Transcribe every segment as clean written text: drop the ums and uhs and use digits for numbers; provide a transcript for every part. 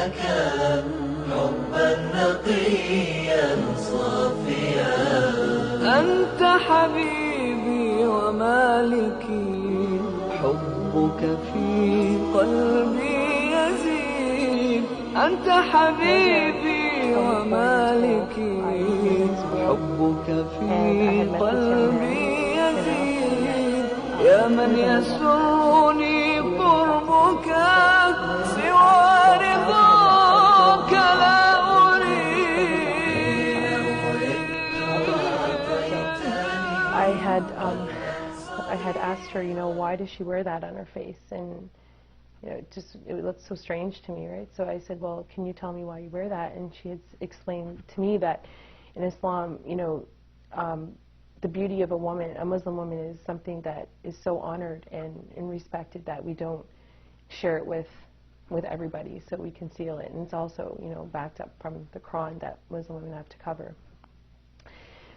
لك حبا نقيا صافيا. أنت حبيبي ومالكي، حبك في قلبي يزيد. أنت حبيبي ومالكي، حبك في قلبي يزيد. يا من يسرني قربك، سوى رضاك لا I had asked her, why does she wear that on her face? And, it looked so strange to me, right? So I said, well, can you tell me why you wear that? And she had explained to me that in Islam, the beauty of a woman, a Muslim woman, is something that is so honored and respected that we don't share it with everybody, so we conceal it. And it's also, backed up from the Quran that Muslim women have to cover.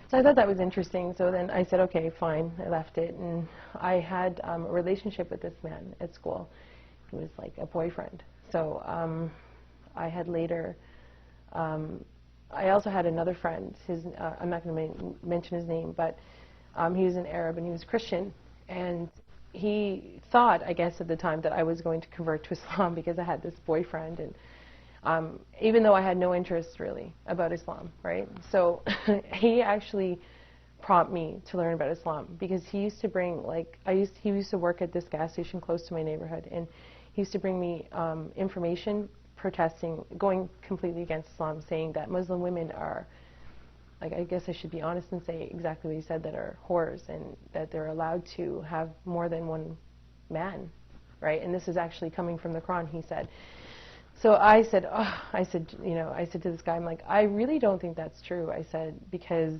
So I thought that was interesting. So then I said, okay, fine. I left it. And I had a relationship with this man at school. He was like a boyfriend. So I had later, I also had another friend. I'm not going to mention his name, but he was an Arab and he was Christian. And he thought, I guess at the time, that I was going to convert to Islam because I had this boyfriend. And even though I had no interest really about Islam, right? So he actually prompted me to learn about Islam because he used to bring, he used to work at this gas station close to my neighborhood, and he used to bring me information protesting, going completely against Islam, saying that Muslim women are, I guess I should be honest and say exactly what he said, that are whores and that they're allowed to have more than one man, right? And this is actually coming from the Quran, he said. So I said, to this guy, I'm like, I really don't think that's true. I said, because,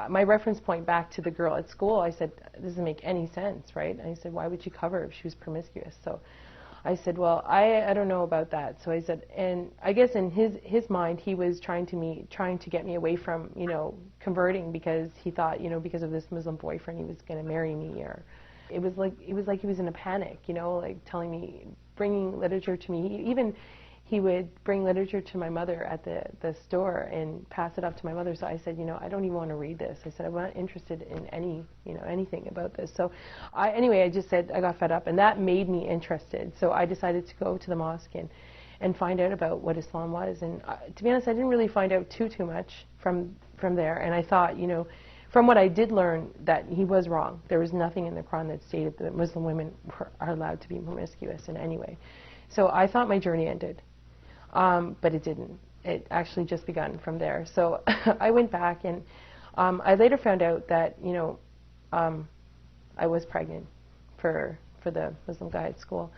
my reference point back to the girl at school, I said, this doesn't make any sense, right? And I said, why would she cover if she was promiscuous? So I said, well, I don't know about that. So I said, and I guess in his mind, he was trying to get me away from, converting, because he thought, because of this Muslim boyfriend, he was going to marry me, or it was like he was in a panic, telling me, bringing literature to me. He would bring literature to my mother at the store and pass it up to my mother. So I said, I don't even want to read this. I said, I'm not interested in anything about this. So anyway, I just said, I got fed up, and that made me interested. So I decided to go to the mosque and find out about what Islam was. And to be honest, I didn't really find out too much from there. And I thought, from what I did learn, that he was wrong. There was nothing in the Quran that stated that Muslim women are allowed to be promiscuous in any way. So I thought my journey ended, but it didn't. It actually just begun from there. So I went back, and I later found out that I was pregnant for the Muslim guy at school,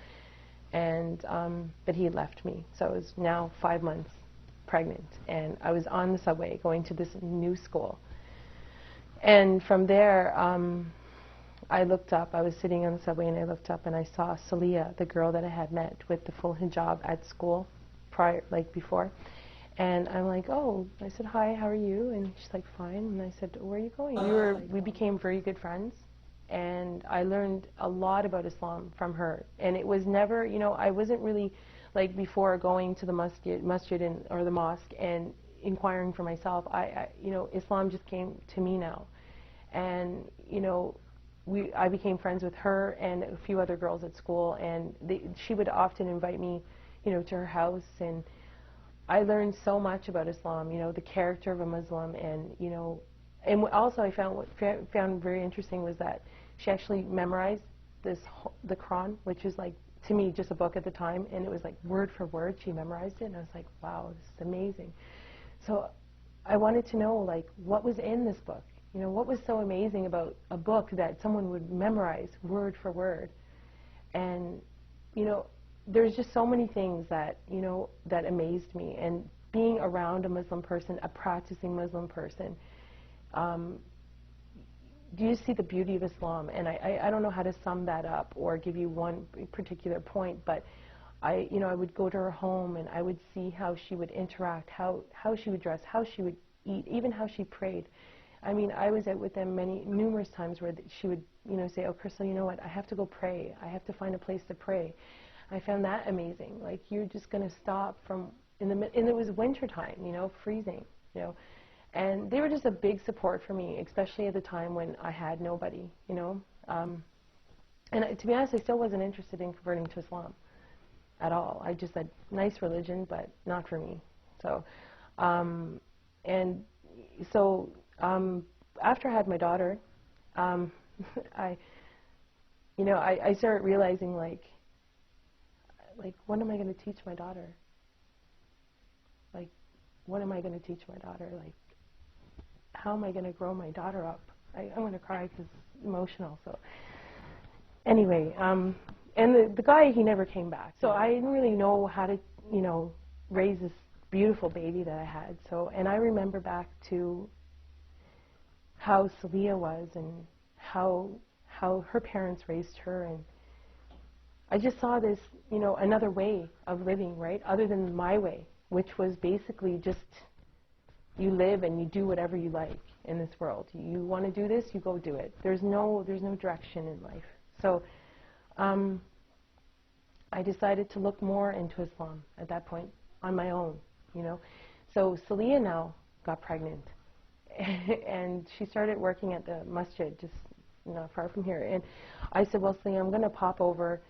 and but he had left me. So I was now 5 months pregnant, and I was on the subway going to this new school. And from there, I looked up. I was sitting on the subway, and I looked up, and I saw Salia, the girl that I had met with the full hijab at school, before. And I'm like, oh, I said, hi, how are you? And she's like, fine. And I said, where are you going? We became very good friends, and I learned a lot about Islam from her. And it was never, I wasn't really, before going to the masjid or the mosque and inquiring for myself. Islam just came to me now. And, I became friends with her and a few other girls at school, and she would often invite me, to her house, and I learned so much about Islam, the character of a Muslim, and, and also I found very interesting was that she actually memorized the Quran, which is to me, just a book at the time, and it was word for word, she memorized it, and I was like, wow, this is amazing. So I wanted to know, what was in this book? What was so amazing about a book that someone would memorize word for word? And, there's just so many things that, that amazed me. And being around a Muslim person, a practicing Muslim person, do you see the beauty of Islam? And I don't know how to sum that up or give you one particular point, but I would go to her home, and I would see how she would interact, how she would dress, how she would eat, even how she prayed. I mean, I was out with them numerous times where she would, say, oh, Crystal, you know what, I have to go pray. I have to find a place to pray. I found that amazing. Like, you're just going to stop from, and it was winter time, you know, freezing, you know. And they were just a big support for me, especially at the time when I had nobody, you know. And to be honest, I still wasn't interested in converting to Islam at all. I just said, nice religion, but not for me. So, after I had my daughter, I started realizing, like, what am I going to teach my daughter? Like, what am I going to teach my daughter? Like, how am I going to grow my daughter up? I'm going to cry because it's emotional. So, anyway, and the guy, he never came back. So I didn't really know how to, you know, raise this beautiful baby that I had. So, and I remember back to how Celia was and how her parents raised her, and I just saw this, you know, another way of living, right, other than my way, which was basically just you live and you do whatever you like in this world. You want to do this, you go do it. There's no direction in life. So I decided to look more into Islam at that point on my own, you know. So Celia now got pregnant, and she started working at the masjid, just not far from here. And I said, well, Celia, I'm going to pop over,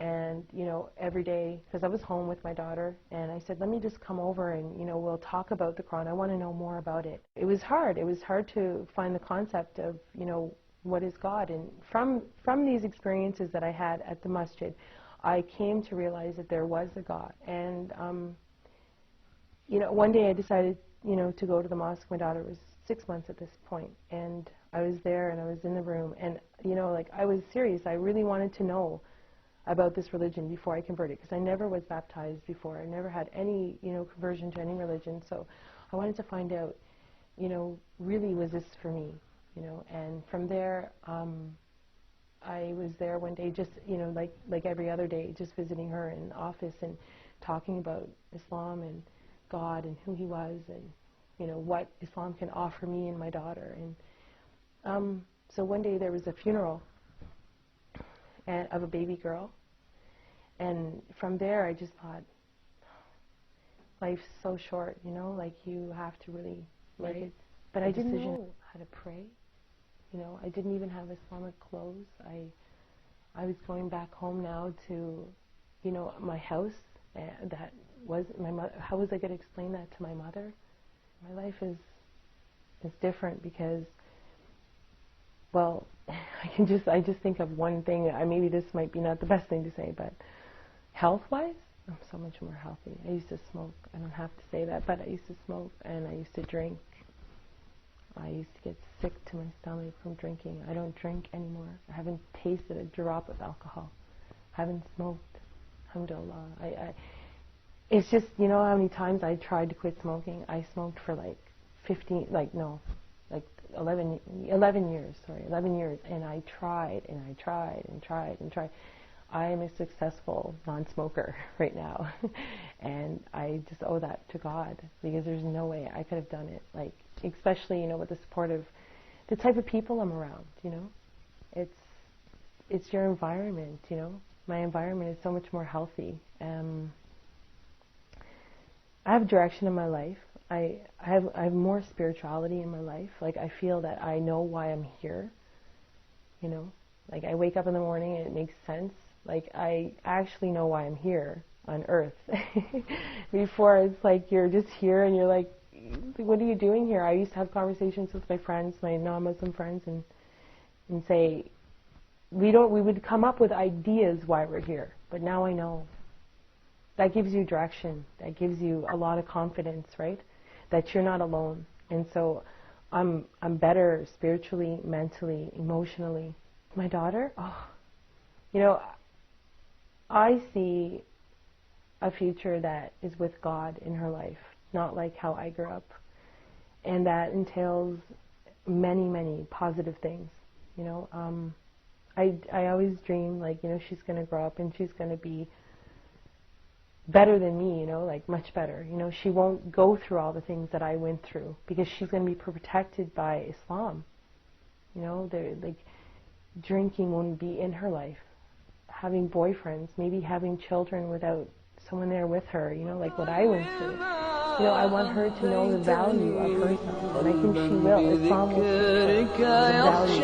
and, you know, every day, because I was home with my daughter, and I said, let me just come over and, you know, we'll talk about the Quran. I want to know more about it. It was hard. It was hard to find the concept of, you know, what is God. And from these experiences that I had at the masjid, I came to realize that there was a God. And, you know, one day I decided, you know, to go to the mosque. My daughter was 6 months at this point, and I was there and I was in the room, and, you know, like, I was serious. I really wanted to know about this religion before I converted, because I never was baptized before. I never had any, you know, conversion to any religion. So I wanted to find out, you know, really, was this for me, you know? And from there, I was there one day, just, you know, like every other day, just visiting her in the office and talking about Islam and God and who He was, and, you know, what Islam can offer me and my daughter. And so one day there was a funeral of a baby girl, and from there I just thought, life's so short, you know, like, you have to really make it. But I didn't know how to pray, you know. I didn't even have Islamic clothes. I was going back home now to, you know, my house. That was my mother. How was I going to explain that to my mother? My life is different because, well, I just think of one thing. Maybe this might be not the best thing to say, but health-wise, I'm so much more healthy. I used to smoke. I don't have to say that, but I used to smoke, and I used to drink. I used to get sick to my stomach from drinking. I don't drink anymore. I haven't tasted a drop of alcohol. I haven't smoked. Alhamdulillah. It's just, you know how many times I tried to quit smoking? I smoked for like 11 years, and I tried and I tried and tried and tried. I am a successful non-smoker right now, and I just owe that to God, because there's no way I could have done it, like, especially, you know, with the support of the type of people I'm around, you know. It's your environment, you know. My environment is so much more healthy. I have direction in my life. I have more spirituality in my life. Like, I feel that I know why I'm here, you know. Like, I wake up in the morning and it makes sense. Like, I actually know why I'm here on earth. Before, it's like you're just here and you're like, what are you doing here? I used to have conversations with my friends, my non-Muslim friends, and say, we would come up with ideas why we're here, but now I know. That gives you direction. That gives you a lot of confidence, right? That you're not alone. And so I'm better spiritually, mentally, emotionally. My daughter, you know, I see a future that is with God in her life, not like how I grew up. And that entails many, many positive things, you know. I always dream, like, you know, she's going to grow up and she's going to be better than me, you know, like, much better. You know, she won't go through all the things that I went through, because she's going to be protected by Islam. You know, like, drinking won't be in her life. having boyfriends, maybe having children without someone there with her, you know, like what I went through. You know, I want her to know the value of herself, and I think she will. Islam will teach her the value.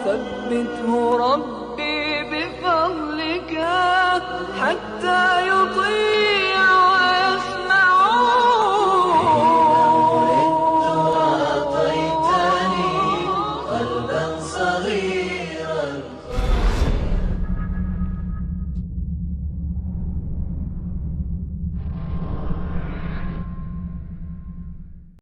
ثبته ربي بفضلك حتى